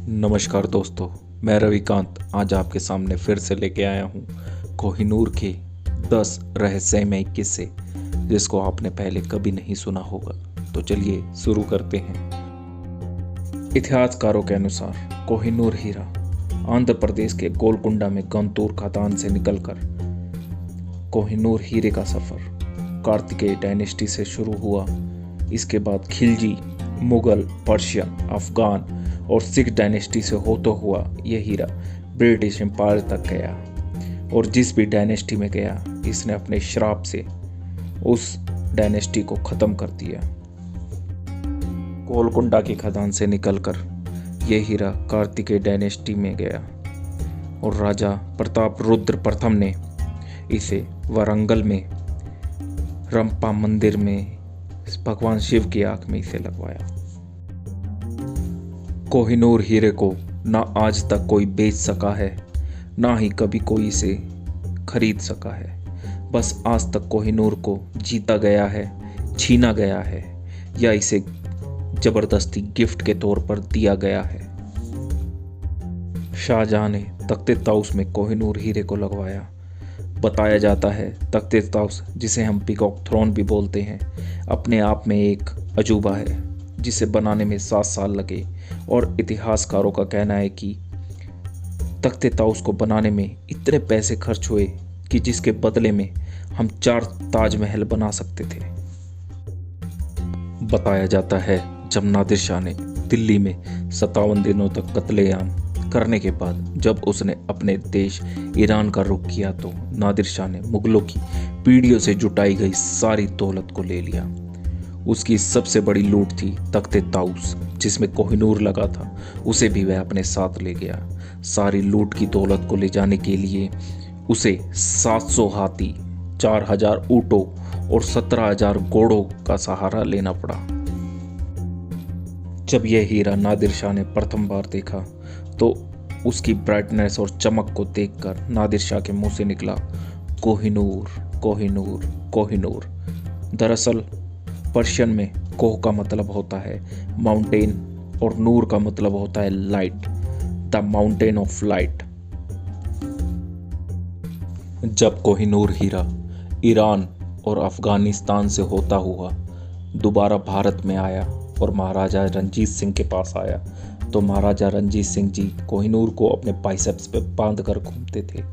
नमस्कार दोस्तों, मैं रविकांत आज आपके सामने फिर से लेके आया हूँ कोहिनूर के 10 रहस्यमय किस्से जिसको आपने पहले कभी नहीं सुना होगा। तो चलिए शुरू करते हैं। इतिहासकारों के अनुसार कोहिनूर हीरा आंध्र प्रदेश के गोलकुंडा में गंतूर खदान से निकलकर कोहिनूर हीरे का सफर कार्तिकेय डायनेस्टी से शुरू हुआ। इसके बाद खिलजी, मुगल, पर्शियन, अफगान और सिख डायनेस्टी से होता हुआ यह हीरा ब्रिटिश एम्पायर तक गया और जिस भी डायनेस्टी में गया इसने अपने श्राप से उस डायनेस्टी को खत्म कर दिया। गोलकुंडा की खदान से निकलकर यह हीरा कार्तिकेय डायनेस्टी में गया और राजा प्रताप रुद्र प्रथम ने इसे वारंगल में रंपा मंदिर में भगवान शिव की आंख में इसे लगवाया। कोहिनूर हीरे को ना आज तक कोई बेच सका है, ना ही कभी कोई इसे खरीद सका है। बस आज तक कोहिनूर को जीता गया है, छीना गया है या इसे जबरदस्ती गिफ्ट के तौर पर दिया गया है। शाहजहां ने तख्ते ताउस में कोहिनूर हीरे को लगवाया। बताया जाता है तख्ते ताउस, जिसे हम पीकॉक थ्रोन भी बोलते हैं, अपने आप में एक अजूबा है जिसे बनाने में 7 साल लगे और इतिहासकारों का कहना है कि तख्ते ताउस को बनाने में इतने पैसे खर्च हुए कि जिसके बदले में हम 4 ताजमहल बना सकते थे। बताया जाता है जब नादिर शाह ने दिल्ली में 57 दिनों तक कत्लेआम करने के बाद जब उसने अपने देश ईरान का रुख किया तो नादिर शाह ने मुगलों की पीढ़ियों से जुटाई गई सारी दौलत को ले लिया। उसकी सबसे बड़ी लूट थी तख्ते ताउस, जिसमें कोहिनूर लगा था, उसे भी वह अपने साथ ले गया। सारी लूट की दौलत को ले जाने के लिए उसे 700 हाथी, 4000 ऊंटों और 17,000 घोड़ों का सहारा लेना पड़ा। जब यह हीरा नादिर शाह ने प्रथम बार देखा तो उसकी ब्राइटनेस और चमक को देखकर नादिर शाह के मुंह से निकला कोहिनूर, कोहिनूर, कोहिनूर। दरअसल पर्शियन में कोह का मतलब होता है माउंटेन और नूर का मतलब होता है light, the mountain of light. जब कोहिनूर हीरा ईरान और अफगानिस्तान से होता हुआ दोबारा भारत में आया और महाराजा रंजीत सिंह के पास आया तो महाराजा रंजीत सिंह जी कोहिनूर को अपने बाइसेप्स पे बांध कर घूमते थे,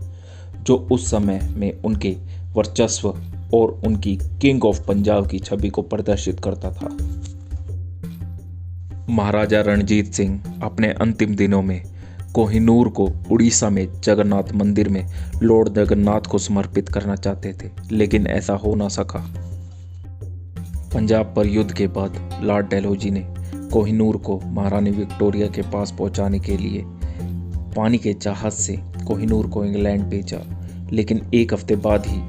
जो उस समय में उनके वर्चस्व और उनकी किंग ऑफ पंजाब की छवि को प्रदर्शित करता था। महाराजा रणजीत सिंह अपने अंतिम दिनों में कोहिनूर को उड़ीसा में जगन्नाथ मंदिर में लॉर्ड जगन्नाथ को समर्पित करना चाहते थे, लेकिन ऐसा हो ना सका। पंजाब पर युद्ध के बाद लॉर्ड डलहौजी ने कोहिनूर को महारानी विक्टोरिया के पास पहुंचाने के लिए पानी के जहाज से कोहिनूर को इंग्लैंड भेजा, लेकिन 1 हफ्ते बाद ही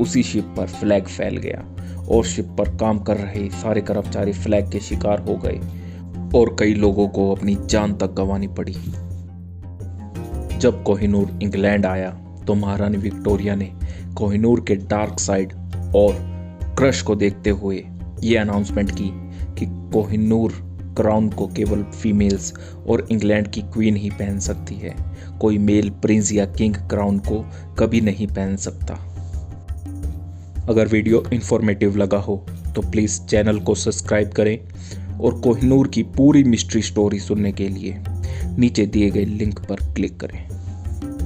उसी शिप पर फ्लैग फैल गया और शिप पर काम कर रहे सारे कर्मचारी फ्लैग के शिकार हो गए और कई लोगों को अपनी जान तक गंवानी पड़ी। जब कोहिनूर इंग्लैंड आया तो महारानी विक्टोरिया ने कोहिनूर के डार्क साइड और क्रश को देखते हुए ये अनाउंसमेंट की कि कोहिनूर क्राउन को केवल फीमेल्स और इंग्लैंड की क्वीन ही पहन सकती है, कोई मेल प्रिंस या किंग क्राउन को कभी नहीं पहन सकता। अगर वीडियो इन्फॉर्मेटिव लगा हो तो प्लीज़ चैनल को सब्सक्राइब करें और कोहिनूर की पूरी मिस्ट्री स्टोरी सुनने के लिए नीचे दिए गए लिंक पर क्लिक करें।